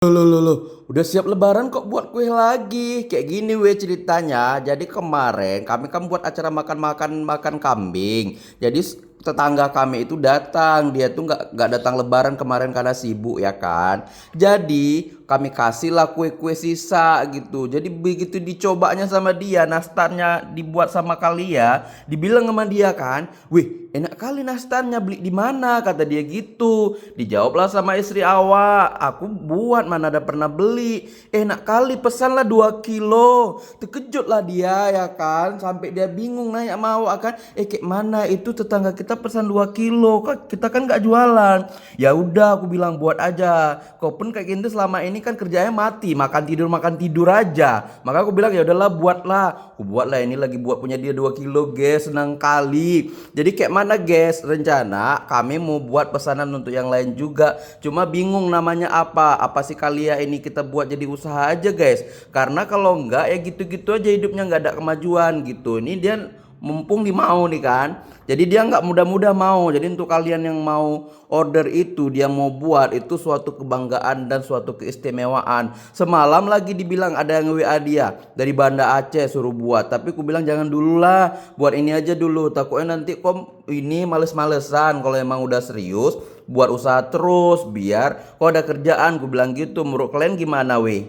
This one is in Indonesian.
Loh, udah siap lebaran kok buat kue lagi? Kayak gini weh ceritanya. Jadi kemarin kami kan buat acara makan kambing. Jadi tetangga kami itu datang, dia tuh nggak datang lebaran kemarin karena sibuk ya kan. Jadi kami kasihlah kue-kue sisa gitu. Jadi begitu dicobanya sama dia, nastarnya dibuat sama kalian, dibilang sama dia kan, wih enak kali nastarnya, beli di mana kata dia gitu. Dijawablah sama istri awak, aku buat mana ada pernah beli. Enak kali pesanlah 2 kilo. Terkejutlah dia ya kan, sampai dia bingung nanya mau akan kayak mana itu tetangga kita pesan 2 kilo, kita kan nggak jualan. Ya udah aku bilang buat aja. Kau pun kayak gitu selama ini kan kerjanya mati, makan tidur aja. Maka aku bilang ya udahlah buatlah. Aku buatlah, ini lagi buat punya dia 2 kilo guys, senang kali. Jadi kayak mana guys, rencana kami mau buat pesanan untuk yang lain juga. Cuma bingung namanya apa. Apa sih kalian ini kita buat jadi usaha aja guys. Karena kalau enggak ya gitu-gitu aja hidupnya, nggak ada kemajuan gitu. Ini dia mumpung di mau nih kan, jadi dia nggak mudah-mudah mau. Jadi untuk kalian yang mau order itu, dia mau buat itu suatu kebanggaan dan suatu keistimewaan. Semalam lagi dibilang ada yang WA dia dari Banda Aceh suruh buat, tapi aku bilang jangan dulu lah, buat ini aja dulu, takutnya nanti kok ini males-malesan. Kalau emang udah serius buat usaha terus, biar kok ada kerjaan, aku bilang gitu. Menurut kalian gimana weh?